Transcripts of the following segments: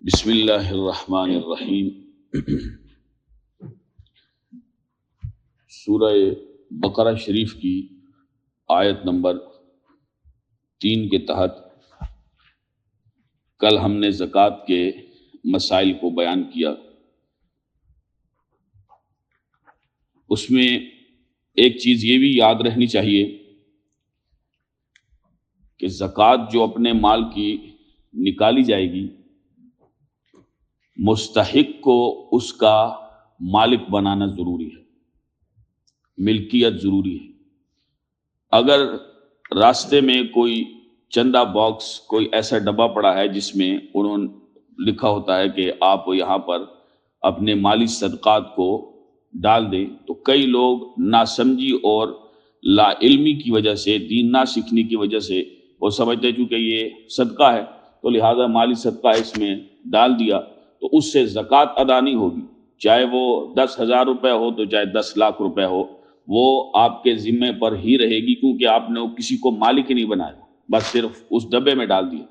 بسم اللہ الرحمن الرحیم۔ سورہ بقرہ شریف کی آیت نمبر 3 کے تحت کل ہم نے زکوٰۃ کے مسائل کو بیان کیا۔ اس میں ایک چیز یہ بھی یاد رہنی چاہیے کہ زکوٰۃ جو اپنے مال کی نکالی جائے گی، مستحق کو اس کا مالک بنانا ضروری ہے، ملکیت ضروری ہے۔ اگر راستے میں کوئی چندہ باکس، کوئی ایسا ڈبہ پڑا ہے جس میں انہوں نے لکھا ہوتا ہے کہ آپ یہاں پر اپنے مالی صدقات کو ڈال دیں، تو کئی لوگ ناسمجھی اور لا علمی کی وجہ سے، دین نہ سیکھنے کی وجہ سے وہ سمجھتے ہیں چونکہ یہ صدقہ ہے تو لہذا مالی صدقہ اس میں ڈال دیا تو اس سے زکوٰۃ ادا نہیں ہوگی، چاہے وہ 10,000 روپے ہو تو چاہے 10 لاکھ روپے ہو، وہ آپ کے ذمے پر ہی رہے گی، کیونکہ آپ نے کسی کو مالک ہی نہیں بنایا، بس صرف اس ڈبے میں ڈال دیا۔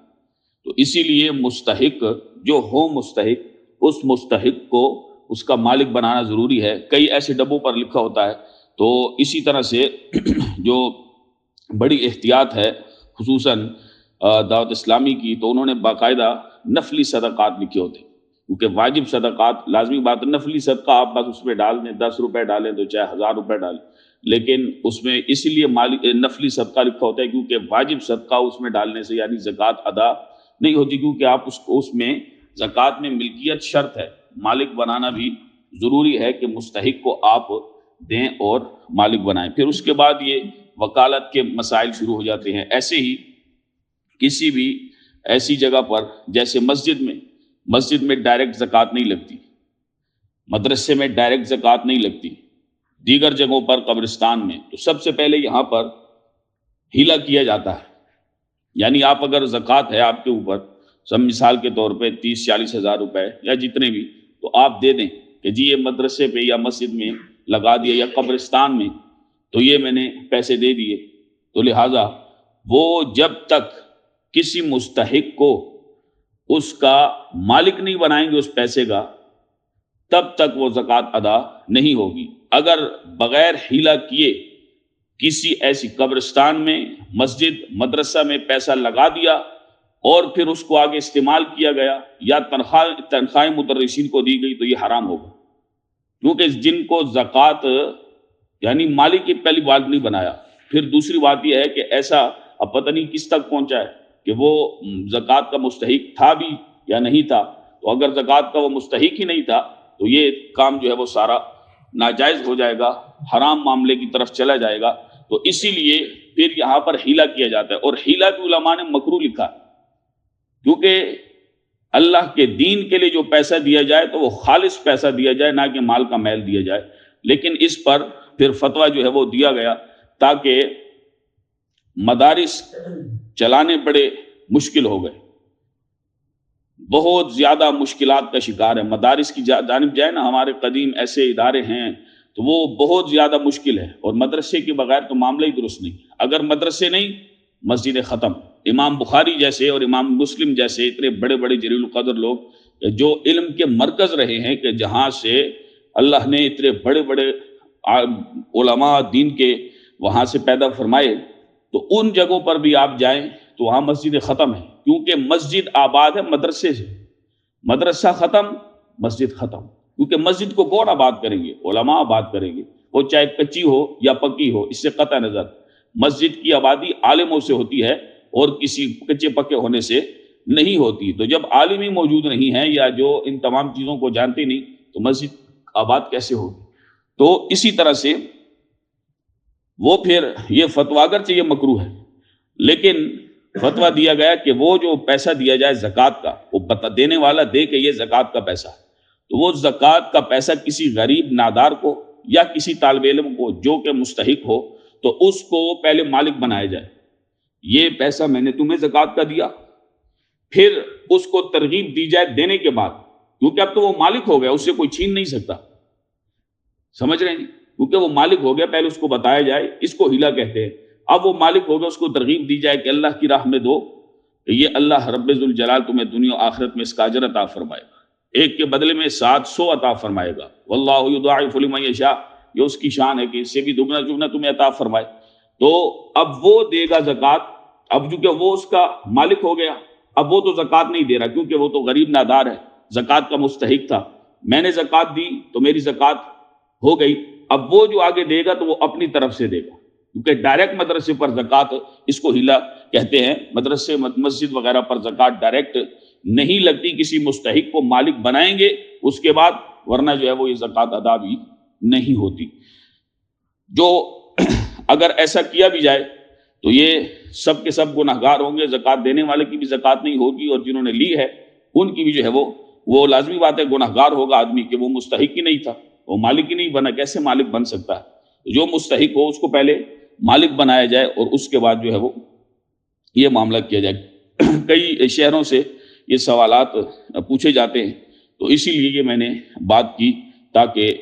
تو اسی لیے مستحق جو ہو، مستحق اس مستحق کو اس کا مالک بنانا ضروری ہے۔ کئی ایسے ڈبوں پر لکھا ہوتا ہے، تو اسی طرح سے جو بڑی احتیاط ہے خصوصاً دعوت اسلامی کی، تو انہوں نے باقاعدہ نفلی صدقات لکھے ہوتے ہیں، کیونکہ واجب صدقات لازمی بات ہے، نفلی صدقہ آپ بس اس میں ڈال دیں، 10 روپے ڈالیں تو چاہے 1000 روپے ڈالیں، لیکن اس میں اسی لیے نفلی صدقہ لکھا ہوتا ہے کیونکہ واجب صدقہ اس میں ڈالنے سے یعنی زکوٰۃ ادا نہیں ہوتی، کیونکہ آپ اس میں زکوٰۃ میں ملکیت شرط ہے، مالک بنانا بھی ضروری ہے کہ مستحق کو آپ دیں اور مالک بنائیں۔ پھر اس کے بعد یہ وکالت کے مسائل شروع ہو جاتے ہیں۔ ایسے ہی کسی بھی ایسی جگہ پر جیسے مسجد میں ڈائریکٹ زکوٰۃ نہیں لگتی، مدرسے میں ڈائریکٹ زکوٰۃ نہیں لگتی، دیگر جگہوں پر قبرستان میں، تو سب سے پہلے یہاں پر ہیلا کیا جاتا ہے، یعنی آپ اگر زکوٰۃ ہے آپ کے اوپر، سب مثال کے طور پہ 30-40 ہزار روپے یا جتنے بھی، تو آپ دے دیں کہ جی یہ مدرسے پہ یا مسجد میں لگا دیا یا قبرستان میں، تو یہ میں نے پیسے دے دیے، تو لہٰذا وہ جب تک کسی مستحق کو اس کا مالک نہیں بنائیں گے اس پیسے کا، تب تک وہ زکوٰۃ ادا نہیں ہوگی۔ اگر بغیر ہیلا کیے کسی ایسی قبرستان میں، مسجد، مدرسہ میں پیسہ لگا دیا اور پھر اس کو آگے استعمال کیا گیا یا تنخواہ مدرسین کو دی گئی، تو یہ حرام ہوگا، کیونکہ جن کو زکوٰۃ یعنی مالک کی پہلی بات نہیں بنایا۔ پھر دوسری بات یہ ہے کہ ایسا اب پتہ نہیں کس تک پہنچا ہے کہ وہ زکوٰۃ کا مستحق تھا بھی یا نہیں تھا، تو اگر زکوٰۃ کا وہ مستحق ہی نہیں تھا تو یہ کام جو ہے وہ سارا ناجائز ہو جائے گا، حرام معاملے کی طرف چلا جائے گا۔ تو اسی لیے پھر یہاں پر ہیلا کیا جاتا ہے، اور ہیلا بھی علماء نے مکروہ لکھا ہے، کیونکہ اللہ کے دین کے لیے جو پیسہ دیا جائے تو وہ خالص پیسہ دیا جائے، نہ کہ مال کا میل دیا جائے۔ لیکن اس پر پھر فتویٰ جو ہے وہ دیا گیا تاکہ مدارس چلانے بڑے مشکل ہو گئے، بہت زیادہ مشکلات کا شکار ہے۔ مدارس کی جانب جائے نا، ہمارے قدیم ایسے ادارے ہیں تو وہ بہت زیادہ مشکل ہے، اور مدرسے کے بغیر تو معاملہ ہی درست نہیں۔ اگر مدرسے نہیں، مسجد ختم۔ امام بخاری جیسے اور امام مسلم جیسے اتنے بڑے بڑے جلیل القدر لوگ جو علم کے مرکز رہے ہیں، کہ جہاں سے اللہ نے اتنے بڑے بڑے علماء دین کے وہاں سے پیدا فرمائے، تو ان جگہوں پر بھی آپ جائیں تو وہاں مسجد ختم ہے، کیونکہ مسجد آباد ہے مدرسے سے، مدرسہ ختم، مسجد ختم، کیونکہ مسجد کو کون آباد کریں گے؟ علماء آباد کریں گے، وہ چاہے کچی ہو یا پکی ہو، اس سے قطع نظر مسجد کی آبادی عالموں سے ہوتی ہے اور کسی کچے پکے ہونے سے نہیں ہوتی۔ تو جب عالم ہی موجود نہیں ہے یا جو ان تمام چیزوں کو جانتے نہیں، تو مسجد آباد کیسے ہوگی؟ تو اسی طرح سے وہ پھر یہ فتویٰ اگرچہ یہ مکروہ ہے، لیکن فتویٰ دیا گیا کہ وہ جو پیسہ دیا جائے زکوٰۃ کا، وہ دینے والا دے کہ یہ زکوٰۃ کا پیسہ ہے، تو وہ زکوٰۃ کا پیسہ کسی غریب نادار کو یا کسی طالب علم کو جو کہ مستحق ہو، تو اس کو پہلے مالک بنایا جائے۔ یہ پیسہ میں نے تمہیں زکوٰۃ کا دیا، پھر اس کو ترغیب دی جائے دینے کے بعد، کیونکہ اب تو وہ مالک ہو گیا، اس سے کوئی چھین نہیں سکتا، سمجھ رہے ہیں جی؟ کیونکہ وہ مالک ہو گیا، پہلے اس کو بتایا جائے، اس کو ہیلا کہتے ہیں۔ اب وہ مالک ہو گیا، اس کو ترغیب دی جائے کہ اللہ کی راہ میں دو، یہ اللہ رب ذوالجلال تمہیں دنیا و آخرت میں اس کا اجر عطا فرمائے گا، ایک کے بدلے میں 700 عطا فرمائے گا۔ واللہ یضاعف لمن یشاء، یہ اس کی شان ہے کہ اس سے بھی دگنا چگنا تمہیں عطا فرمائے۔ تو اب وہ دے گا زکوٰۃ، اب چونکہ وہ اس کا مالک ہو گیا، اب وہ تو زکوٰۃ نہیں دے رہا کیونکہ وہ تو غریب نادار ہے، زکوٰۃ کا مستحق تھا، میں نے زکوٰۃ دی تو میری زکوٰۃ ہو گئی۔ اب وہ جو آگے دے گا تو وہ اپنی طرف سے دے گا، کیونکہ ڈائریکٹ مدرسے پر زکوٰۃ، اس کو ہلا کہتے ہیں، مدرسے مسجد وغیرہ پر زکوٰۃ ڈائریکٹ نہیں لگتی، کسی مستحق کو مالک بنائیں گے اس کے بعد، ورنہ جو ہے وہ یہ زکوٰۃ ادا بھی نہیں ہوتی۔ جو اگر ایسا کیا بھی جائے تو یہ سب کے سب گنہگار ہوں گے، زکوٰۃ دینے والے کی بھی زکوٰۃ نہیں ہوگی اور جنہوں نے لی ہے ان کی بھی جو ہے وہ لازمی بات ہے گنہگار ہوگا آدمی، کہ وہ مستحق ہی نہیں تھا، وہ مالک ہی نہیں بنا، کیسے مالک بن سکتا ہے؟ جو مستحق ہو اس کو پہلے مالک بنایا جائے اور اس کے بعد جو ہے وہ یہ معاملہ کیا جائے۔ کئی شہروں سے یہ سوالات پوچھے جاتے ہیں، تو اسی لیے یہ میں نے بات کی تاکہ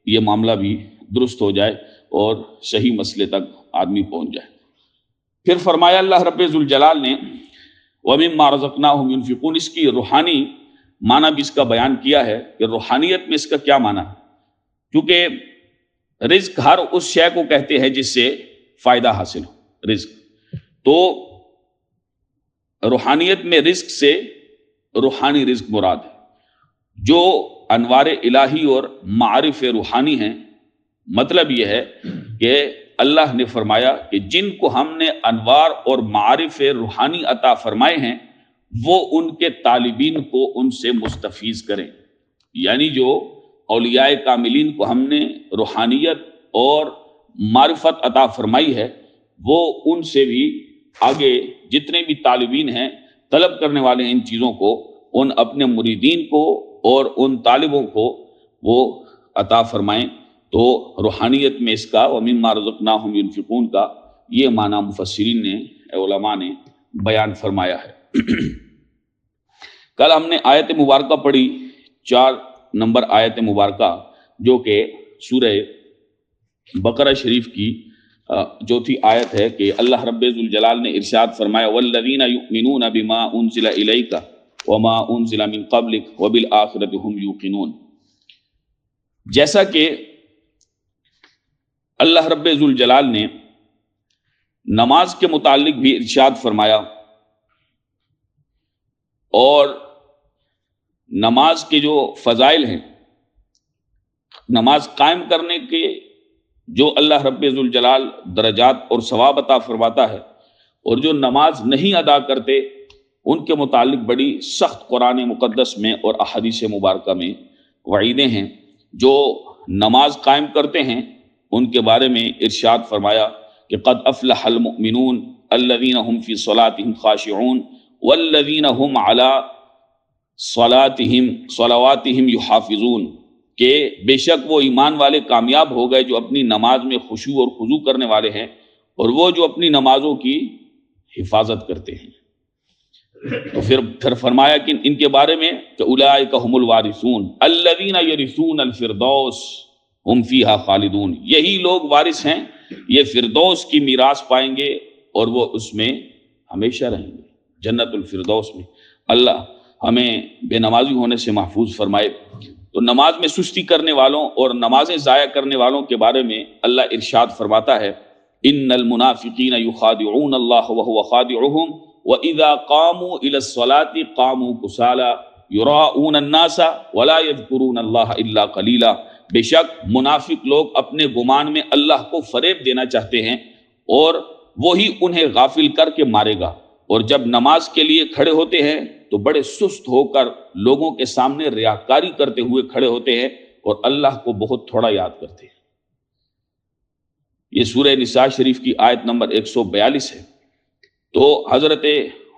یہ معاملہ بھی درست ہو جائے اور صحیح مسئلے تک آدمی پہنچ جائے۔ پھر فرمایا اللہ رب ذوالجلال نے وَمِمَّا رَزَقْنَاهُمْ يُنْفِقُونَ، اس کی روحانی معنی بھی اس کا بیان کیا ہے کہ روحانیت میں اس کا کیا معنی ہے، کیونکہ رزق ہر اس شے کو کہتے ہیں جس سے فائدہ حاصل ہو، رزق تو روحانیت میں رزق سے روحانی رزق مراد ہے، جو انوار الہی اور معارف روحانی ہیں۔ مطلب یہ ہے کہ اللہ نے فرمایا کہ جن کو ہم نے انوار اور معارف روحانی عطا فرمائے ہیں وہ ان کے طالبین کو ان سے مستفیض کریں، یعنی جو اولیاء کاملین کو ہم نے روحانیت اور معرفت عطا فرمائی ہے وہ ان سے بھی آگے جتنے بھی طالبین ہیں، طلب کرنے والے ہیں ان چیزوں کو، ان اپنے مریدین کو اور ان طالبوں کو وہ عطا فرمائیں۔ تو روحانیت میں اس کا وَمِمَّا رَزَقْنَاهُمْ يُنْفِقُونَ کا یہ معنی مفسرین نے، علماء نے بیان فرمایا ہے۔ کل ہم نے آیت مبارکہ پڑھی، 4 نمبر آیت مبارکہ، جو کہ سورہ بقرہ شریف کی چوتھی آیت ہے، کہ اللہ رب ذوالجلال نے ارشاد فرمایا وَالَّذِينَ يُؤْمِنُونَ بِمَا أُنزِلَ إِلَيْكَ وَمَا أُنزِلَ مِن قَبْلِكَ وَبِالْآخِرَةِ هُمْ يُوقِنُونَ۔ جیسا کہ اللہ رب ذوالجلال نے نماز کے متعلق بھی ارشاد فرمایا، اور نماز کے جو فضائل ہیں، نماز قائم کرنے کے جو اللہ رب ذوالجلال درجات اور ثواب عطا فرماتا ہے، اور جو نماز نہیں ادا کرتے ان کے متعلق بڑی سخت قرآن مقدس میں اور احادیث مبارکہ میں وعیدیں ہیں۔ جو نماز قائم کرتے ہیں ان کے بارے میں ارشاد فرمایا کہ قد افلح المؤمنون الذین هم فی صلاتهم خاشعون والذین هم علی صلواتهم یحافظون، کہ بے شک وہ ایمان والے کامیاب ہو گئے جو اپنی نماز میں خشوع اور خضوع کرنے والے ہیں، اور وہ جو اپنی نمازوں کی حفاظت کرتے ہیں۔ تو پھر فرمایا کہ ان کے بارے میں کہ اولئک هم الوارثون الذین یرثون الفردوس ہم فیہا خالدون، یہی لوگ وارث ہیں، یہ فردوس کی میراث پائیں گے اور وہ اس میں ہمیشہ رہیں گے، جنت الفردوس میں۔ اللہ ہمیں بے نمازی ہونے سے محفوظ فرمائے۔ تو نماز میں سستی کرنے والوں اور نمازیں ضائع کرنے والوں کے بارے میں اللہ ارشاد فرماتا ہے ان المنافقین یخادعون اللہ وهو خادعهم وَإِذَا قَامُوا إِلَى الصَّلَاةِ قَامُوا كُسَالَىٰ يُرَاءُونَ النَّاسَ وَلَا يَذْكُرُونَ اللَّهَ إِلَّا قَلِيلًا۔ بے شک منافق لوگ اپنے گمان میں اللہ کو فریب دینا چاہتے ہیں اور وہی انہیں غافل کر کے مارے گا، اور جب نماز کے لیے کھڑے ہوتے ہیں تو بڑے سست ہو کر لوگوں کے سامنے ریاکاری کرتے ہوئے کھڑے ہوتے ہیں اور اللہ کو بہت تھوڑا یاد کرتے ہیں۔ یہ سورہ نساء شریف کی آیت نمبر 142 ہے۔ تو حضرت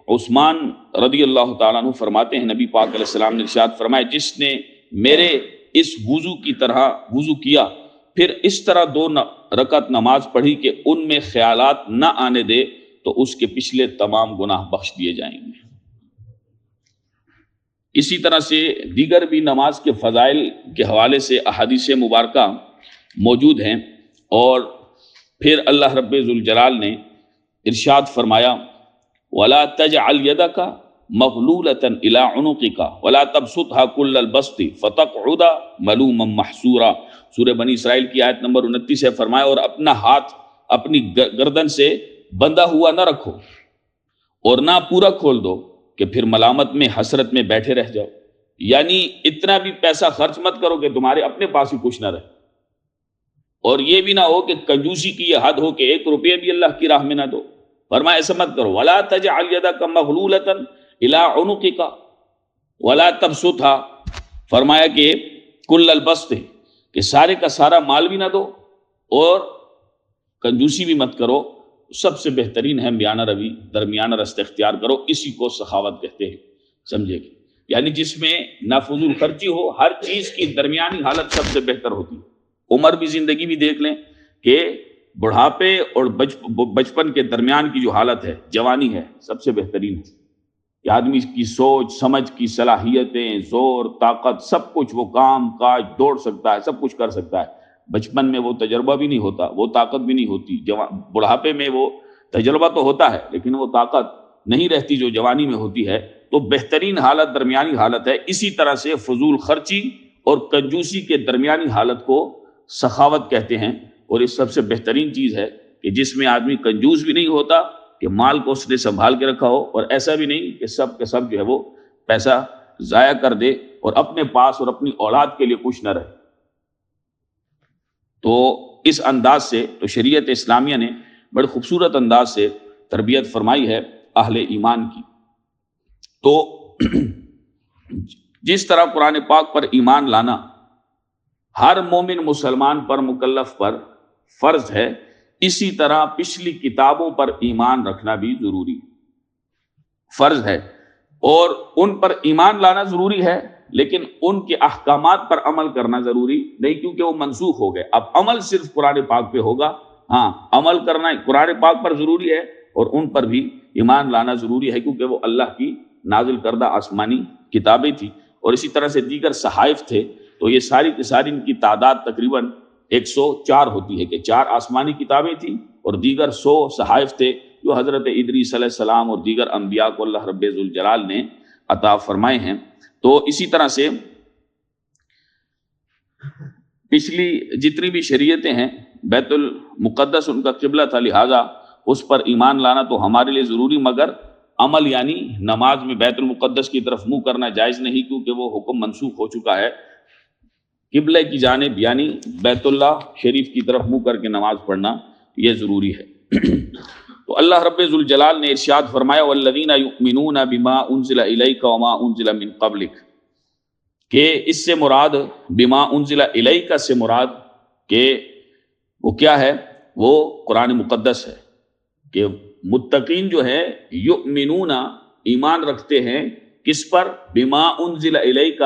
عثمان رضی اللہ تعالیٰ عنہ فرماتے ہیں نبی پاک علیہ السلام نے ارشاد فرمایا جس نے میرے اس وضو کی طرح وضو کیا پھر اس طرح 2 رکعت نماز پڑھی کہ ان میں خیالات نہ آنے دے تو اس کے پچھلے تمام گناہ بخش دیے جائیں گے۔ اسی طرح سے دیگر بھی نماز کے فضائل کے حوالے سے احادیث مبارکہ موجود ہیں، اور پھر اللہ رب ذوالجلال نے ارشاد فرمایا ولا تجعل يدك مغلولة إلى عنقك ولا تبسطها كل البسط فتقعد ملوما محسورا. سورہ بنی اسرائیل کی آیت نمبر 29 ہے. فرمایا اور اپنا ہاتھ اپنی گردن سے بندھا ہوا نہ رکھو اور نہ پورا کھول دو کہ پھر ملامت میں حسرت میں بیٹھے رہ جاؤ. یعنی اتنا بھی پیسہ خرچ مت کرو کہ تمہارے اپنے پاس ہی کچھ نہ رہے, اور یہ بھی نہ ہو کہ کنجوسی کی یہ حد ہو کہ 1 روپیہ بھی اللہ کی راہ میں نہ دو. فرمایا ایسا مت کرو. ولا تجعل يدك مغلولة الى عنقك ولا تبسطها, فرمایا کہ کل البسط, کہ سارے کا سارا مال بھی نہ دو اور کنجوسی بھی مت کرو. سب سے بہترین ہے میانہ روی, درمیانہ رستہ اختیار کرو. اسی کو سخاوت کہتے ہیں, سمجھے گی؟ یعنی جس میں نہ فضول خرچی ہو, ہر چیز کی درمیانی حالت سب سے بہتر ہوتی ہے. عمر بھی زندگی بھی دیکھ لیں کہ بڑھاپے اور بچپن کے درمیان کی جو حالت ہے, جوانی ہے, سب سے بہترین ہے. کہ آدمی کی سوچ سمجھ کی صلاحیتیں, زور, طاقت, سب کچھ وہ کام کاج دوڑ سکتا ہے, سب کچھ کر سکتا ہے. بچپن میں وہ تجربہ بھی نہیں ہوتا, وہ طاقت بھی نہیں ہوتی. بڑھاپے میں وہ تجربہ تو ہوتا ہے لیکن وہ طاقت نہیں رہتی جو جوانی میں ہوتی ہے. تو بہترین حالت درمیانی حالت ہے. اسی طرح سے فضول خرچی اور کنجوسی کے درمیانی حالت کو سخاوت کہتے ہیں. اور یہ سب سے بہترین چیز ہے کہ جس میں آدمی کنجوس بھی نہیں ہوتا کہ مال کو اس نے سنبھال کے رکھا ہو, اور ایسا بھی نہیں کہ سب کے سب جو ہے وہ پیسہ ضائع کر دے اور اپنے پاس اور اپنی اولاد کے لیے کچھ نہ رہے. تو اس انداز سے تو شریعت اسلامیہ نے بڑے خوبصورت انداز سے تربیت فرمائی ہے اہل ایمان کی. تو جس طرح قرآن پاک پر ایمان لانا ہر مومن مسلمان پر, مکلف پر فرض ہے, اسی طرح پچھلی کتابوں پر ایمان رکھنا بھی ضروری فرض ہے. اور ان پر ایمان لانا ضروری ہے لیکن ان کے احکامات پر عمل کرنا ضروری نہیں, کیونکہ وہ منسوخ ہو گئے. اب عمل صرف قرآن پاک پہ ہوگا. ہاں, عمل کرنا قرآن پاک پر ضروری ہے اور ان پر بھی ایمان لانا ضروری ہے کیونکہ وہ اللہ کی نازل کردہ آسمانی کتابیں تھی. اور اسی طرح سے دیگر صحائف تھے. تو یہ ساری کی ساری ان کی تعداد تقریباً 104 ہوتی ہے کہ 4 آسمانی کتابیں تھیں اور دیگر 100 صحائف تھے جو حضرت ادریس علیہ السلام اور دیگر انبیاء کو اللہ رب ذوالجلال نے عطا فرمائے ہیں. تو اسی طرح سے پچھلی جتنی بھی شریعتیں ہیں, بیت المقدس ان کا قبلہ تھا, لہٰذا اس پر ایمان لانا تو ہمارے لیے ضروری, مگر عمل یعنی نماز میں بیت المقدس کی طرف منہ کرنا جائز نہیں کیونکہ وہ حکم منسوخ ہو چکا ہے. قبلہ کی جانب یعنی بیت اللہ شریف کی طرف منہ کر کے نماز پڑھنا یہ ضروری ہے. تو اللہ رب ذوالجلال نے ارشاد فرمایا والذین یؤمنون بما انزل الیک وما انزل من قبلک, کہ اس سے مراد بما انزل الیک سے مراد کہ وہ کیا ہے, وہ قرآن مقدس ہے. کہ متقین جو ہے یؤمنون ایمان رکھتے ہیں کس پر, بما انزل الیک,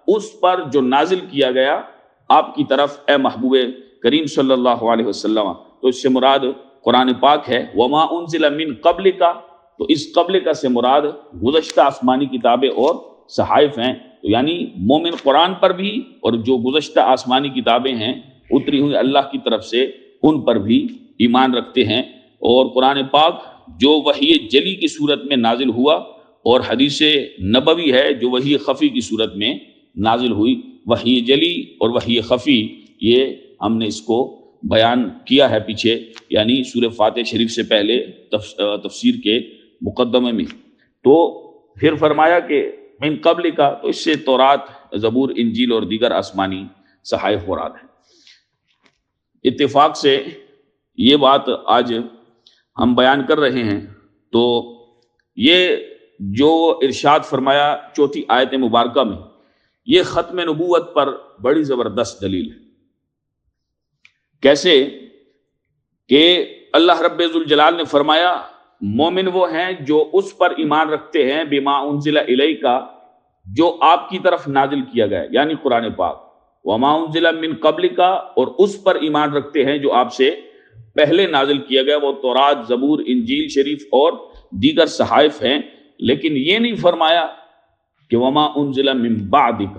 اس پر جو نازل کیا گیا آپ کی طرف اے محبوب کریم صلی اللہ علیہ وسلم. تو اس سے مراد قرآن پاک ہے. وما انزل من قبل کا, تو اس قبل کا سے مراد گزشتہ آسمانی کتابیں اور صحائف ہیں. تو یعنی مومن قرآن پر بھی اور جو گزشتہ آسمانی کتابیں ہیں اتری ہوئی اللہ کی طرف سے ان پر بھی ایمان رکھتے ہیں. اور قرآن پاک جو وحی جلی کی صورت میں نازل ہوا اور حدیث نبوی ہے جو وحی خفی کی صورت میں نازل ہوئی. وحی جلی اور وحی خفی یہ ہم نے اس کو بیان کیا ہے پیچھے, یعنی سورہ فاتح شریف سے پہلے تفسیر کے مقدمے میں. تو پھر فرمایا کہ من قبل کا, تو اس سے تورات, زبور, انجیل اور دیگر آسمانی صحائف مراد ہیں. اتفاق سے یہ بات آج ہم بیان کر رہے ہیں. تو یہ جو ارشاد فرمایا چوتھی آیت مبارکہ میں, یہ ختم نبوت پر بڑی زبردست دلیل ہے. کیسے کہ اللہ رب ذوالجلال نے فرمایا مومن وہ ہیں جو اس پر ایمان رکھتے ہیں بما انزل الیک, جو آپ کی طرف نازل کیا گیا یعنی قرآن پاک, وما انزل من قبلک, اور اس پر ایمان رکھتے ہیں جو آپ سے پہلے نازل کیا گیا, وہ تورات, زبور, انجیل شریف اور دیگر صحائف ہیں. لیکن یہ نہیں فرمایا کہ وما انزل من بعدک,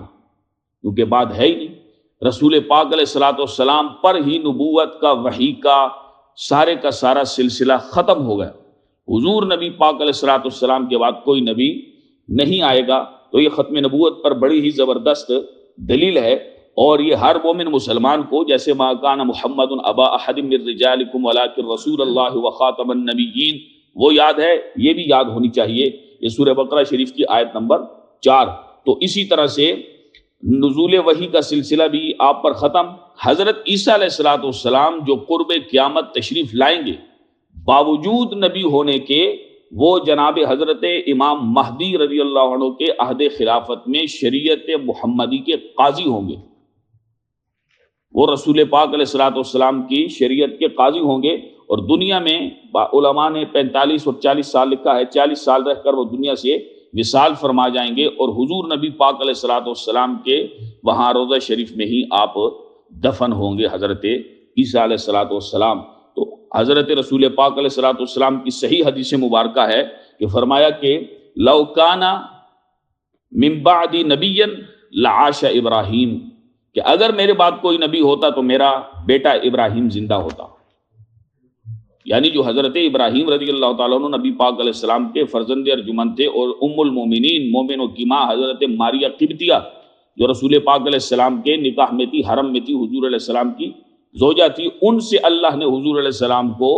کیونکہ بعد ہے ہی نہیں. رسول پاک علیہ الصلوۃ والسلام پر ہی نبوت کا, وحی کا سارے کا سارا سلسلہ ختم ہو گیا. حضور نبی پاک علیہ الصلوۃ والسلام کے بعد کوئی نبی نہیں آئے گا، تو یہ ختم نبوت پر بڑی ہی زبردست دلیل ہے۔ اور یہ ہر مومن مسلمان کو، جیسے ما کان محمد ابا احد من رجالکم ولکن رسول اللہ وخاتم النبیین، وہ یاد ہے، یہ بھی یاد ہونی چاہیے۔ یہ سورہ بقرہ شریف کی آیت نمبر 4۔ تو اسی طرح سے نزول وحی کا سلسلہ بھی آپ پر ختم۔ حضرت عیسیٰ علیہ الصلوۃ والسلام جو قرب قیامت تشریف لائیں گے، باوجود نبی ہونے کے وہ جناب حضرت امام مہدی رضی اللہ عنہ کے عہد خلافت میں شریعت محمدی کے قاضی ہوں گے۔ وہ رسول پاک علیہ الصلوۃ والسلام کی شریعت کے قاضی ہوں گے، اور دنیا میں علماء نے 45 اور 40 سال لکھا ہے، 40 سال رہ کر وہ دنیا سے وصال فرما جائیں گے، اور حضور نبی پاک علیہ الصلوۃ والسلام کے وہاں روضہ شریف میں ہی آپ دفن ہوں گے، حضرت عیسیٰ علیہ الصلوۃ والسلام۔ تو حضرت رسول پاک علیہ الصلوۃ والسلام کی صحیح حدیث مبارکہ ہے کہ فرمایا کہ لو کان من بعد نبی لعاش ابراہیم، کہ اگر میرے بعد کوئی نبی ہوتا تو میرا بیٹا ابراہیم زندہ ہوتا۔ یعنی جو حضرت ابراہیم رضی اللہ تعالیٰ عنہ نبی پاک علیہ السلام کے فرزند ارجمند تھے، اور ام المومنین مومنوں کی ماں حضرت ماریہ قبطیہ جو رسول پاک علیہ السلام کے نکاح میں تھی، حرم میں تھی، حضور علیہ السلام کی زوجہ تھی، ان سے اللہ نے حضور علیہ السلام کو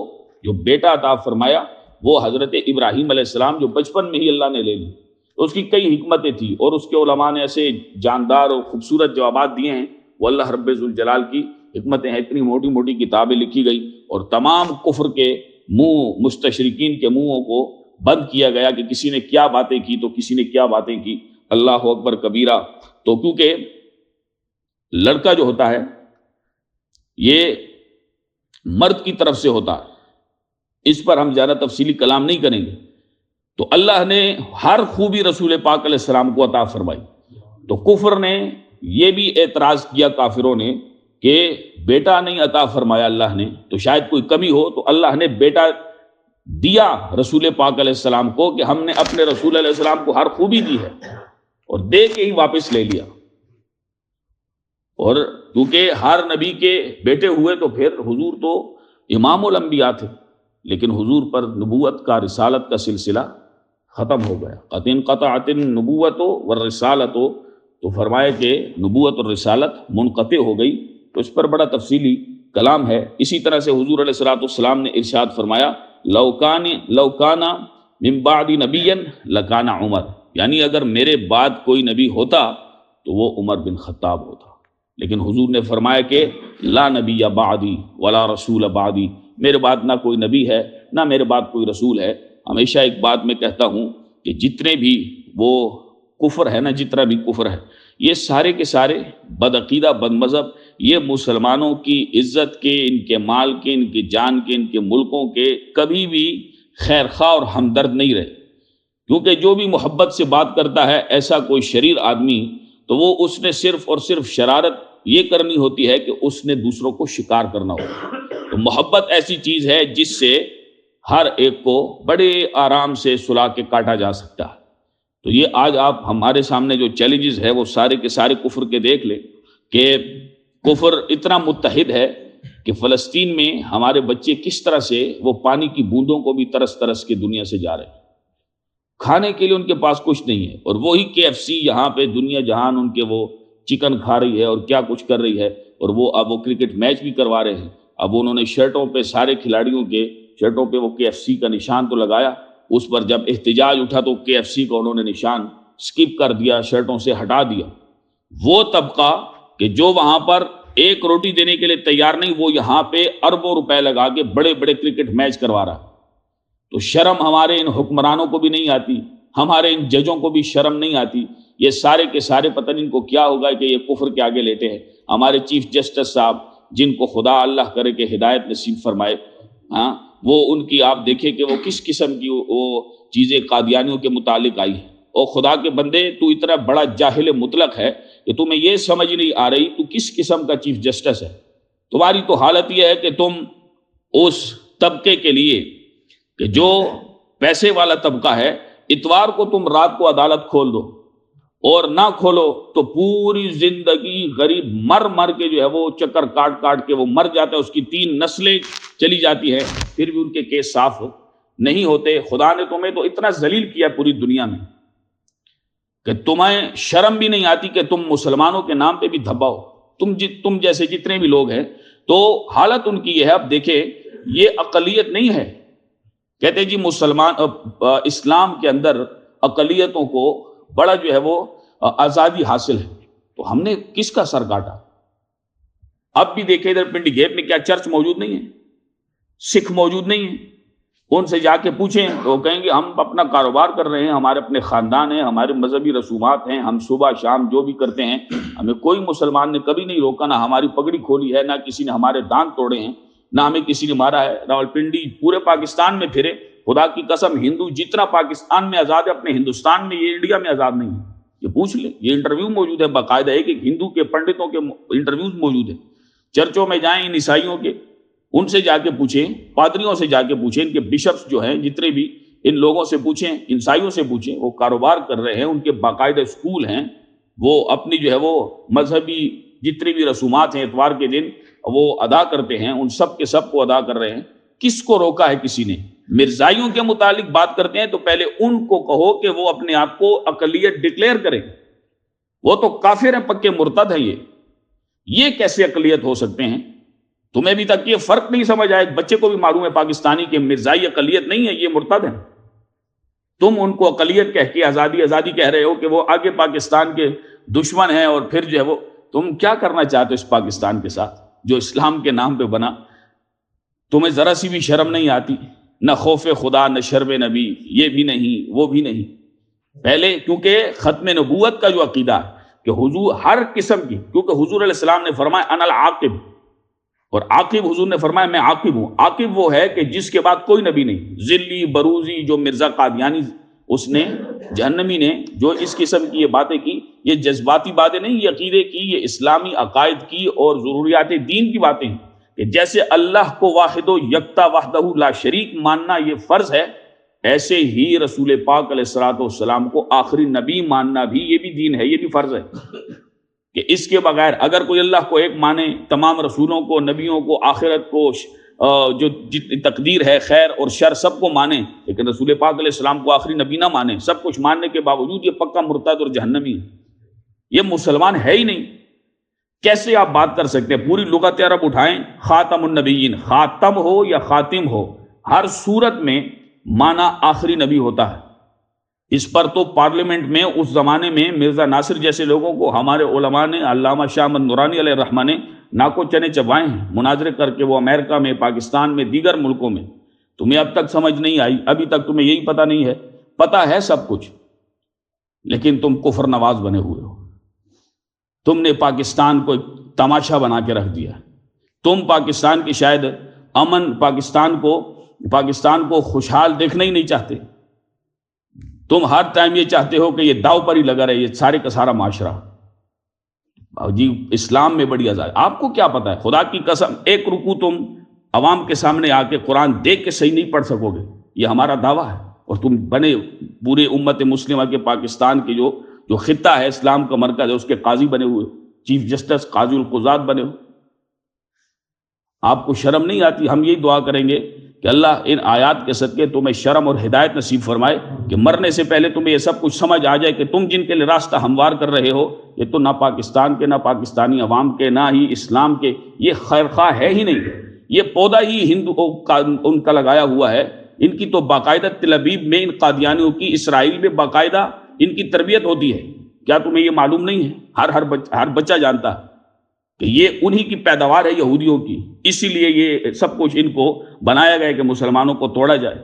جو بیٹا عطا فرمایا وہ حضرت ابراہیم علیہ السلام، جو بچپن میں ہی اللہ نے لے لی۔ تو اس کی کئی حکمتیں تھیں، اور اس کے علماء نے ایسے جاندار اور خوبصورت جوابات دیے ہیں، وہ اللہ رب ذوالجلال کی حکمتیں ہیں۔ اتنی موٹی موٹی کتابیں لکھی گئی، اور تمام کفر کے منہ، مستشرقین کے منہوں کو بند کیا گیا کہ کسی نے کیا باتیں کی تو کسی نے کیا باتیں کی۔ اللہ اکبر کبیرہ۔ تو کیونکہ لڑکا جو ہوتا ہے یہ مرد کی طرف سے ہوتا ہے، اس پر ہم زیادہ تفصیلی کلام نہیں کریں گے۔ تو اللہ نے ہر خوبی رسول پاک علیہ السلام کو عطا فرمائی، تو کفر نے یہ بھی اعتراض کیا، کافروں نے، کہ بیٹا نہیں عطا فرمایا اللہ نے، تو شاید کوئی کمی ہو، تو اللہ نے بیٹا دیا رسول پاک علیہ السلام کو، کہ ہم نے اپنے رسول علیہ السلام کو ہر خوبی دی ہے، اور دے کے ہی واپس لے لیا۔ اور کیونکہ ہر نبی کے بیٹے ہوئے تو پھر حضور تو امام الانبیاء تھے، لیکن حضور پر نبوت کا، رسالت کا سلسلہ ختم ہو گیا۔ قد انقطعت النبوۃ والرسالۃ، تو فرمایا کہ نبوت اور رسالت منقطع ہو گئی۔ تو اس پر بڑا تفصیلی کلام ہے۔ اسی طرح سے حضور علیہ الصلوۃ والسلام نے ارشاد فرمایا لو کان من بعد نبی لکان عمر، یعنی اگر میرے بعد کوئی نبی ہوتا تو وہ عمر بن خطاب ہوتا، لیکن حضور نے فرمایا کہ لا نبی بعدی ولا رسول بعدی، میرے بعد نہ کوئی نبی ہے نہ میرے بعد کوئی رسول ہے۔ ہمیشہ ایک بات میں کہتا ہوں کہ جتنے بھی وہ کفر ہے نا، جتنا بھی کفر ہے، یہ سارے کے سارے بدعقیدہ، بد مذہب، یہ مسلمانوں کی عزت کے، ان کے مال کے، ان کی جان کے، ان کے ملکوں کے کبھی بھی خیر خواہ اور ہمدرد نہیں رہے۔ کیونکہ جو بھی محبت سے بات کرتا ہے ایسا کوئی شریر آدمی، تو وہ اس نے صرف اور صرف شرارت یہ کرنی ہوتی ہے کہ اس نے دوسروں کو شکار کرنا ہو۔ تو محبت ایسی چیز ہے جس سے ہر ایک کو بڑے آرام سے سلا کے کاٹا جا سکتا ہے۔ تو یہ آج آپ ہمارے سامنے جو چیلنجز ہے وہ سارے کے سارے کفر کے دیکھ لیں، کہ کفر اتنا متحد ہے کہ فلسطین میں ہمارے بچے کس طرح سے وہ پانی کی بوندوں کو بھی ترس ترس کے دنیا سے جا رہے ہیں، کھانے کے لیے ان کے پاس کچھ نہیں ہے، اور وہی KFC یہاں پہ دنیا جہان ان کے وہ چکن کھا رہی ہے اور کیا کچھ کر رہی ہے، اور وہ اب وہ کرکٹ میچ بھی کروا رہے ہیں۔ اب انہوں نے شرٹوں پہ، سارے کھلاڑیوں کے شرٹوں پہ وہ KFC کا نشان تو لگایا، اس پر جب احتجاج اٹھا تو KFC کا انہوں نے نشان سکپ کر دیا، شرٹوں سے ہٹا دیا۔ وہ طبقہ کہ جو وہاں پر ایک روٹی دینے کے لیے تیار نہیں، وہ یہاں پہ اربوں روپے لگا کے بڑے بڑے کرکٹ میچ کروا رہا ہے۔ تو شرم ہمارے ان حکمرانوں کو بھی نہیں آتی، ہمارے ان ججوں کو بھی شرم نہیں آتی۔ یہ سارے کے سارے پتہ نہیں ان کو کیا ہوگا کہ یہ کفر کے آگے لیتے ہیں۔ ہمارے چیف جسٹس صاحب، جن کو خدا اللہ کرے کہ ہدایت نصیب فرمائے، ہاں، وہ ان کی آپ دیکھیں کہ وہ کس قسم کی وہ چیزیں قادیانیوں کے متعلق آئی ہیں۔ اور خدا کے بندے، تو اتنا بڑا جاہل مطلق ہے کہ تمہیں یہ سمجھ نہیں آ رہی تو کس قسم کا چیف جسٹس ہے۔ تمہاری تو حالت یہ ہے کہ تم اس طبقے کے لیے کہ جو پیسے والا طبقہ ہے، اتوار کو تم رات کو عدالت کھول دو، اور نہ کھولو تو پوری زندگی غریب مر مر کے جو ہے وہ چکر کاٹ کاٹ کے وہ مر جاتا ہے، اس کی 3 نسلیں چلی جاتی ہیں، پھر بھی ان کے کیس صاف نہیں ہوتے. خدا نے تمہیں تو اتنا ذلیل کیا پوری دنیا میں کہ تمہیں شرم بھی نہیں آتی کہ تم مسلمانوں کے نام پہ بھی دھباؤ. تم جیسے جتنے بھی لوگ ہیں, تو حالت ان کی یہ ہے. اب دیکھیں, یہ اقلیت نہیں ہے. کہتے جی مسلمان اسلام کے اندر اقلیتوں کو بڑا جو ہے وہ آزادی حاصل ہے. تو ہم نے کس کا سر کاٹا؟ اب بھی دیکھیں ادھر پنڈی گیٹ میں کیا چرچ موجود نہیں ہے, سکھ موجود نہیں ہے. ان سے جا کے پوچھیں تو وہ کہیں گے ہم اپنا کاروبار کر رہے ہیں, ہمارے اپنے خاندان ہیں, ہمارے مذہبی رسومات ہیں, ہم صبح شام جو بھی کرتے ہیں, ہمیں کوئی مسلمان نے کبھی نہیں روکا, نہ ہماری پگڑی کھولی ہے, نہ کسی نے ہمارے دانت توڑے ہیں, نہ ہمیں کسی نے مارا ہے. راولپنڈی پورے پاکستان میں پھرے, خدا کی قسم ہندو جتنا پاکستان میں آزاد ہے اپنے ہندوستان میں, یہ انڈیا میں آزاد نہیں ہے. یہ پوچھ لیں, یہ انٹرویو موجود ہے باقاعدہ, ایک ہندو کے پنڈتوں کے انٹرویوز موجود ہیں. چرچوں میں جائیں ان عیسائیوں کے, ان سے جا کے پوچھیں, پادریوں سے جا کے پوچھیں, ان کے بشپس جو ہیں جتنے بھی, ان لوگوں سے پوچھیں, عیسائیوں سے پوچھیں, وہ کاروبار کر رہے ہیں, ان کے باقاعدہ اسکول ہیں, وہ اپنی جو ہے وہ مذہبی جتنی بھی رسومات ہیں اتوار کے دن وہ ادا کرتے ہیں, ان سب کے سب کو ادا کر رہے ہیں. کس کو روکا ہے کسی نے؟ مرزائیوں کے متعلق بات کرتے ہیں تو پہلے ان کو کہو کہ وہ اپنے آپ کو اقلیت ڈکلیئر کریں. وہ تو کافر ہیں, پکے مرتد ہیں. یہ کیسے اقلیت ہو سکتے ہیں؟ تمہیں ابھی تک یہ فرق نہیں سمجھ آیا. ایک بچے کو بھی معلوم ہے پاکستانی کے مرزائی اقلیت نہیں ہے, یہ مرتد ہیں. تم ان کو اقلیت کہہ کے آزادی آزادی کہہ رہے ہو کہ وہ آگے پاکستان کے دشمن ہیں, اور پھر جو ہے وہ تم کیا کرنا چاہتے ہو اس پاکستان کے ساتھ جو اسلام کے نام پہ بنا؟ تمہیں ذرا سی بھی شرم نہیں آتی, نہ خوف خدا, نہ شرم نبی, یہ بھی نہیں وہ بھی نہیں. پہلے کیونکہ ختم نبوت کا جو عقیدہ ہے کہ حضور ہر قسم کی, کیونکہ حضور علیہ السلام نے فرمایا انا العاقب, اور عاقب حضور نے فرمایا میں عاقب ہوں. عاقب وہ ہے کہ جس کے بعد کوئی نبی نہیں. ذلی بروزی جو مرزا قادیانی اس نے جہنمی نے جو اس قسم کی یہ باتیں کی, یہ جذباتی باتیں نہیں, یہ عقیدے کی, یہ اسلامی عقائد کی اور ضروریات دین کی باتیں ہیں. کہ جیسے اللہ کو واحد و یکتا وحدہ لا شریک ماننا یہ فرض ہے, ایسے ہی رسول پاک علیہ الصلوۃ والسلام کو آخری نبی ماننا بھی یہ بھی دین ہے, یہ بھی فرض ہے. کہ اس کے بغیر اگر کوئی اللہ کو ایک مانے, تمام رسولوں کو, نبیوں کو, آخرت کو, جو جتنی تقدیر ہے خیر اور شر سب کو مانے, لیکن رسول پاک علیہ السلام کو آخری نبی نہ مانے, سب کچھ ماننے کے باوجود یہ پکا مرتد اور جہنمی ہے. یہ مسلمان ہے ہی نہیں. کیسے آپ بات کر سکتے ہیں؟ پوری لغت عرب اٹھائیں, خاتم النبیین, خاتم ہو یا خاتم ہو, ہر صورت میں معنی آخری نبی ہوتا ہے. اس پر تو پارلیمنٹ میں اس زمانے میں مرزا ناصر جیسے لوگوں کو ہمارے علماء نے, علامہ شاہ احمد نورانی علیہ الرحمہ نے ناکو چنے چبائے ہیں, مناظرے کر کے, وہ امریکہ میں, پاکستان میں, دیگر ملکوں میں. تمہیں اب تک سمجھ نہیں آئی, ابھی تک تمہیں یہی پتہ نہیں ہے. پتہ ہے سب کچھ, لیکن تم کفر نواز بنے ہوئے ہو. تم نے پاکستان کو ایک تماشا بنا کے رکھ دیا. تم پاکستان کی شاید امن, پاکستان کو خوشحال دیکھنا ہی نہیں چاہتے. تم ہر ٹائم یہ چاہتے ہو کہ یہ داؤ پر ہی لگا رہے یہ سارے کا سارا معاشرہ. جی اسلام میں بڑی آزادی, آپ کو کیا پتہ ہے؟ خدا کی قسم ایک رکوع تم عوام کے سامنے آ کے قرآن دیکھ کے صحیح نہیں پڑھ سکو گے, یہ ہمارا دعویٰ ہے. اور تم بنے پورے امت مسلمہ کے پاکستان کے جو خطہ ہے اسلام کا مرکز ہے, اس کے قاضی بنے ہوئے, چیف جسٹس, قاضی القضات بنے ہوئے. آپ کو شرم نہیں آتی؟ ہم یہی دعا کریں گے کہ اللہ ان آیات کے صدقے تمہیں شرم اور ہدایت نصیب فرمائے, کہ مرنے سے پہلے تمہیں یہ سب کچھ سمجھ آ جائے کہ تم جن کے لیے راستہ ہموار کر رہے ہو, یہ تو نہ پاکستان کے, نہ پاکستانی عوام کے, نہ ہی اسلام کے, یہ خیرخواہ ہے ہی نہیں. یہ پودا ہی ہندو ان کا لگایا ہوا ہے. ان کی تو باقاعدہ تل ابیب میں, ان قادیانیوں کی اسرائیل میں باقاعدہ ان کی تربیت ہوتی ہے. کیا تمہیں یہ معلوم نہیں ہے؟ ہر بچہ جانتا ہے کہ یہ انہی کی پیداوار ہے یہودیوں کی. اسی لیے یہ سب کچھ ان کو بنایا گیا کہ مسلمانوں کو توڑا جائے.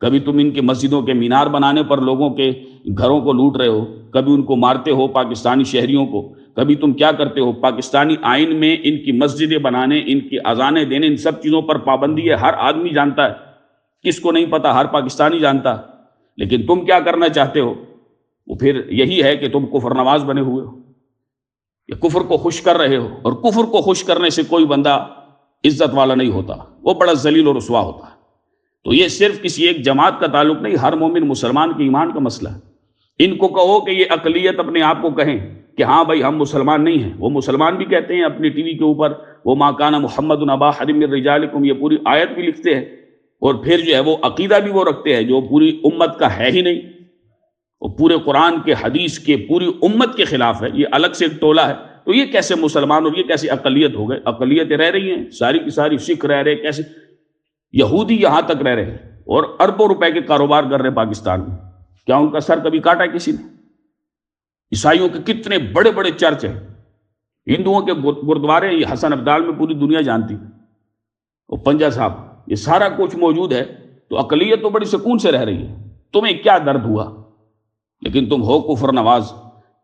کبھی تم ان کے مسجدوں کے مینار بنانے پر لوگوں کے گھروں کو لوٹ رہے ہو, کبھی ان کو مارتے ہو پاکستانی شہریوں کو, کبھی تم کیا کرتے ہو پاکستانی آئین میں ان کی مسجدیں بنانے, ان کی اذانیں دینے, ان سب چیزوں پر پابندی ہے. ہر آدمی جانتا ہے, کس کو نہیں پتا؟ ہر پاکستانی جانتا. لیکن تم کیا کرنا چاہتے ہو؟ وہ پھر یہی ہے کہ تم کفر نواز بنے ہوئے ہو, یہ کفر کو خوش کر رہے ہو. اور کفر کو خوش کرنے سے کوئی بندہ عزت والا نہیں ہوتا, وہ بڑا ذلیل و رسوا ہوتا ہے. تو یہ صرف کسی ایک جماعت کا تعلق نہیں, ہر مومن مسلمان کے ایمان کا مسئلہ ہے. ان کو کہو کہ یہ اقلیت اپنے آپ کو کہیں کہ ہاں بھائی ہم مسلمان نہیں ہیں. وہ مسلمان بھی کہتے ہیں اپنی ٹی وی کے اوپر, وہ ما کان محمد ابا احد من رجالکم, یہ پوری آیت بھی لکھتے ہیں. اور پھر جو ہے وہ عقیدہ بھی وہ رکھتے ہیں جو پوری امت کا ہے ہی نہیں، اور پورے قرآن کے حدیث کے پوری امت کے خلاف ہے، یہ الگ سے ایک ٹولہ ہے۔ تو یہ کیسے مسلمان اور یہ کیسے اقلیت ہو گئے؟ اقلیتیں رہ رہی ہیں ساری کی ساری، سکھ رہ رہے، کیسے یہودی یہاں تک رہ رہے ہیں اور اربوں روپے کے کاروبار کر رہے ہیں پاکستان میں، کیا ان کا سر کبھی کاٹا ہے کسی نے؟ عیسائیوں کے کتنے بڑے بڑے چرچ ہیں، ہندوؤں کے گردوارے، یہ حسن ابدال میں پوری دنیا جانتی، اور پنجا صاحب، یہ سارا کچھ موجود ہے۔ تو اقلیت تو بڑی سکون سے رہ رہی ہے، تمہیں کیا درد ہوا؟ لیکن تم ہو کفر نواز،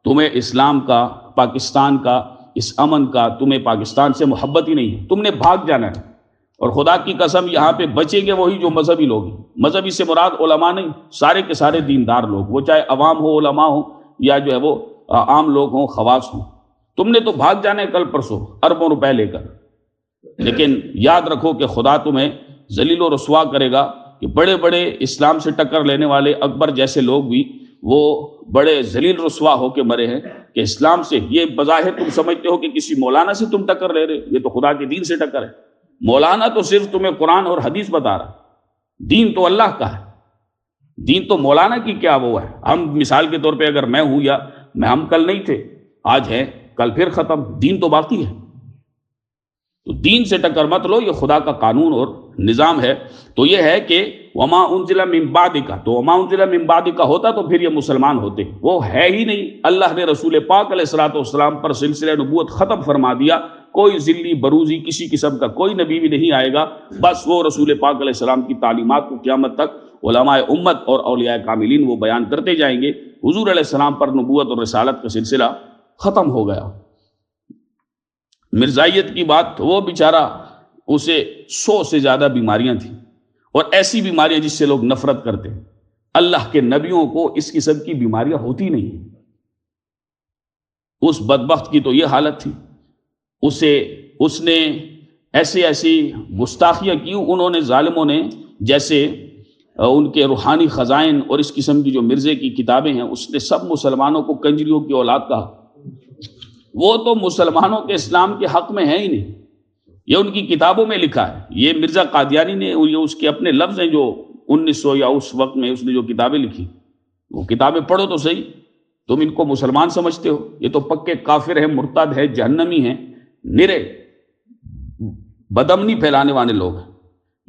تمہیں اسلام کا، پاکستان کا، اس امن کا، تمہیں پاکستان سے محبت ہی نہیں ہے، تم نے بھاگ جانا ہے۔ اور خدا کی قسم یہاں پہ بچیں گے وہی جو مذہبی لوگ ہیں۔ مذہبی سے مراد علماء نہیں، سارے کے سارے دیندار لوگ، وہ چاہے عوام ہو، علماء ہو، یا جو ہے وہ عام لوگ ہوں، خواص ہوں۔ تم نے تو بھاگ جانا ہے کل پرسوں اربوں روپے لے کر، لیکن یاد رکھو کہ خدا تمہیں ذلیل و رسوا کرے گا کہ بڑے بڑے اسلام سے ٹکر لینے والے اکبر جیسے لوگ بھی وہ بڑے ذلیل رسوا ہو کے مرے ہیں کہ اسلام سے، یہ بظاہر تم سمجھتے ہو کہ کسی مولانا سے تم ٹکر لے رہے، یہ تو خدا کے دین سے ٹکر ہے۔ مولانا تو صرف تمہیں قرآن اور حدیث بتا رہا، دین تو اللہ کا ہے، دین تو مولانا کی کیا وہ ہے۔ ہم مثال کے طور پہ اگر میں ہوں یا ہم کل نہیں تھے، آج ہیں، کل پھر ختم، دین تو باقی ہے۔ تو دین سے ٹکر مت لو، یہ خدا کا قانون اور نظام ہے۔ تو یہ ہے کہ وما انزل من بعدک، تو وما انزل من بعدک ہوتا تو پھر یہ مسلمان ہوتے، وہ ہے ہی نہیں۔ اللہ نے رسول پاک علیہ الصلوۃ والسلام پر سلسلہ نبوت ختم فرما دیا، کوئی ذلی بروزی کسی قسم کا کوئی نبی بھی نہیں آئے گا، بس وہ رسول پاک علیہ السلام کی تعلیمات کو قیامت تک علماء امت اور اولیاء کاملین وہ بیان کرتے جائیں گے۔ حضور علیہ السلام پر نبوت اور رسالت کا سلسلہ ختم ہو گیا۔ مرزائیت کی بات، وہ بیچارہ اسے 100 سے زیادہ بیماریاں تھیں، اور ایسی بیماریاں جس سے لوگ نفرت کرتے ہیں۔ اللہ کے نبیوں کو اس قسم کی بیماریاں ہوتی نہیں ہیں۔ اس بدبخت کی تو یہ حالت تھی، اس نے ایسی گستاخیاں کی، انہوں نے، ظالموں نے، جیسے ان کے روحانی خزائن اور اس قسم کی جو مرزے کی کتابیں ہیں، اس نے سب مسلمانوں کو کنجریوں کی اولاد کہا۔ وہ تو مسلمانوں کے اسلام کے حق میں ہے ہی نہیں، یہ ان کی کتابوں میں لکھا ہے۔ یہ مرزا قادیانی نے، یہ اس کے اپنے لفظ ہیں جو 1900 یا اس وقت میں اس نے جو کتابیں لکھی، وہ کتابیں پڑھو تو صحیح، تم ان کو مسلمان سمجھتے ہو؟ یہ تو پکے کافر ہیں، مرتد ہے، جہنمی ہیں، نرے بدامنی پھیلانے والے لوگ ہیں۔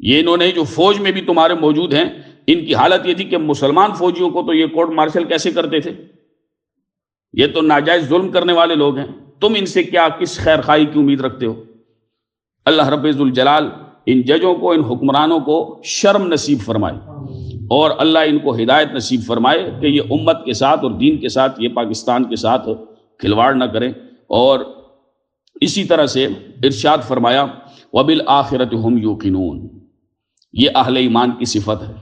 یہ انہوں نے جو فوج میں بھی تمہارے موجود ہیں، ان کی حالت یہ تھی کہ مسلمان فوجیوں کو تو یہ کورٹ مارشل کیسے کرتے تھے، یہ تو ناجائز ظلم کرنے والے لوگ ہیں، تم ان سے کیا کس خیر خواہی کی امید رکھتے ہو؟ اللہ رب ذوالجلال ان ججوں کو، ان حکمرانوں کو شرم نصیب فرمائے، اور اللہ ان کو ہدایت نصیب فرمائے کہ یہ امت کے ساتھ اور دین کے ساتھ، یہ پاکستان کے ساتھ کھلواڑ نہ کریں۔ اور اسی طرح سے ارشاد فرمایا وبالآخرۃ ہم یوقنون، یہ اہل ایمان کی صفت ہے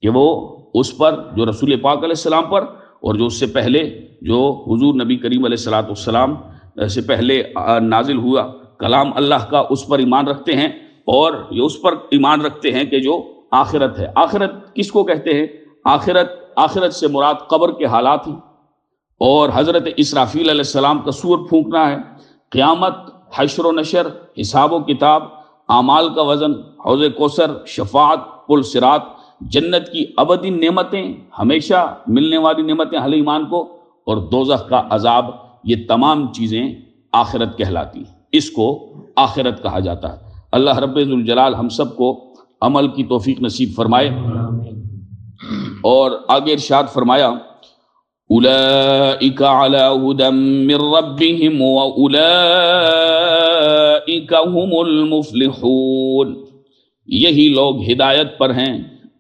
کہ وہ اس پر جو رسول پاک علیہ السلام پر، اور جو اس سے پہلے جو حضور نبی کریم علیہ الصلوۃ والسلام سے پہلے نازل ہوا کلام اللہ کا، اس پر ایمان رکھتے ہیں، اور یہ اس پر ایمان رکھتے ہیں کہ جو آخرت ہے۔ آخرت کس کو کہتے ہیں؟ آخرت سے مراد قبر کے حالات ہیں، اور حضرت اسرافیل علیہ السلام کا سور پھونکنا ہے، قیامت، حشر و نشر، حساب و کتاب، اعمال کا وزن، حوض کوثر، شفاعت، پل صراط، جنت کی ابدی نعمتیں، ہمیشہ ملنے والی نعمتیں اہل ایمان کو، اور دوزخ کا عذاب، یہ تمام چیزیں آخرت کہلاتی ہیں، اس کو آخرت کہا جاتا ہے۔ اللہ رب ذوالجلال ہم سب کو عمل کی توفیق نصیب فرمائے۔ اور آگے ارشاد فرمایا اولئک علی ھدی من ربہم واولئک ھم المفلحون، یہی لوگ ہدایت پر ہیں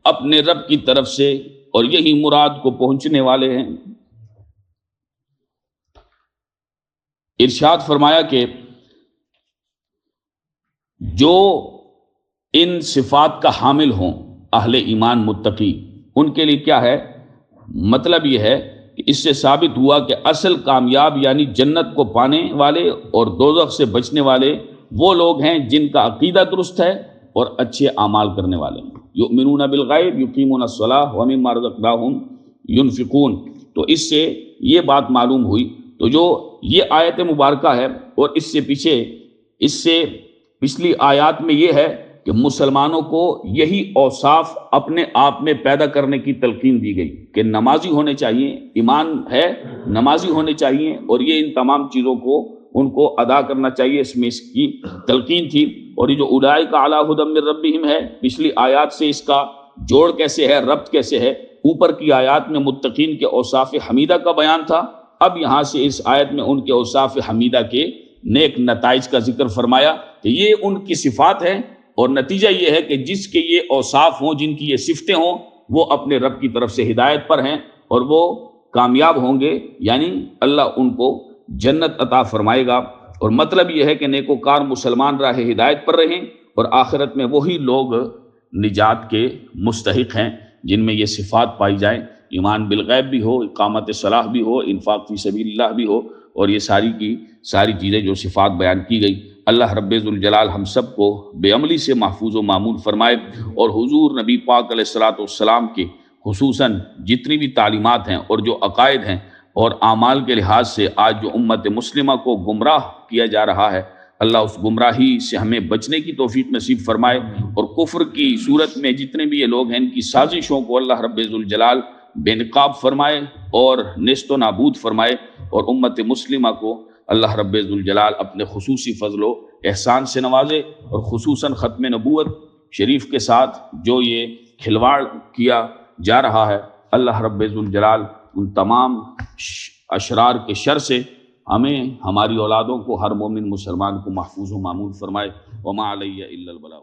اپنے رب کی طرف سے، اور یہی مراد کو پہنچنے والے ہیں۔ ارشاد فرمایا کہ جو ان صفات کا حامل ہوں، اہل ایمان متقی، ان کے لیے کیا ہے؟ مطلب یہ ہے کہ اس سے ثابت ہوا کہ اصل کامیاب یعنی جنت کو پانے والے اور دوزخ سے بچنے والے وہ لوگ ہیں جن کا عقیدہ درست ہے اور اچھے اعمال کرنے والے ہیں۔ یؤمنون بالغیب یقیمون الصلاۃ ومما رزقناہم ینفقون۔ تو اس سے یہ بات معلوم ہوئی، تو جو یہ آیت مبارکہ ہے، اور اس سے پچھلی آیات میں یہ ہے کہ مسلمانوں کو یہی اوصاف اپنے آپ میں پیدا کرنے کی تلقین دی گئی کہ نمازی ہونے چاہیے، ایمان ہے نمازی ہونے چاہیے، اور یہ ان تمام چیزوں کو ان کو ادا کرنا چاہیے، اس میں اس کی تلقین تھی۔ اور یہ جو اولئک علی ھدی من ربہم ہے، پچھلی آیات سے اس کا جوڑ کیسے ہے، ربط کیسے ہے؟ اوپر کی آیات میں متقین کے اوصاف حمیدہ کا بیان تھا، اب یہاں سے اس آیت میں ان کے اوصاف حمیدہ کے نیک نتائج کا ذکر فرمایا کہ یہ ان کی صفات ہیں، اور نتیجہ یہ ہے کہ جس کے یہ اوصاف ہوں، جن کی یہ صفتیں ہوں، وہ اپنے رب کی طرف سے ہدایت پر ہیں اور وہ کامیاب ہوں گے، یعنی اللہ ان کو جنت عطا فرمائے گا۔ اور مطلب یہ ہے کہ نیکوکار مسلمان راہ ہدایت پر رہیں، اور آخرت میں وہی لوگ نجات کے مستحق ہیں جن میں یہ صفات پائی جائیں، ایمان بالغیب بھی ہو، اقامت صلاح بھی ہو، انفاق فی سبیل اللہ بھی ہو، اور یہ ساری کی ساری چیزیں جو صفات بیان کی گئی۔ اللہ رب ذوالجلال ہم سب کو بے عملی سے محفوظ و معمون فرمائے، اور حضور نبی پاک علیہ الصلوۃ والسلام کے خصوصاً جتنی بھی تعلیمات ہیں اور جو عقائد ہیں اور اعمال کے لحاظ سے آج جو امت مسلمہ کو گمراہ کیا جا رہا ہے، اللہ اس گمراہی سے ہمیں بچنے کی توفیق نصیب فرمائے، اور کفر کی صورت میں جتنے بھی یہ لوگ ہیں ان کی سازشوں کو اللہ رب ذوالجلال بے نقاب فرمائے اور نیست و نابود فرمائے، اور امت مسلمہ کو اللہ رب ذوالجلال اپنے خصوصی فضل و احسان سے نوازے، اور خصوصاً ختم نبوت شریف کے ساتھ جو یہ کھلواڑ کیا جا رہا ہے، اللہ رب ذوالجلال ان تمام اشرار کے شر سے ہمیں، ہماری اولادوں کو، ہر مومن مسلمان کو محفوظ و معمون فرمائے۔ وما علیہ الا البلاغ۔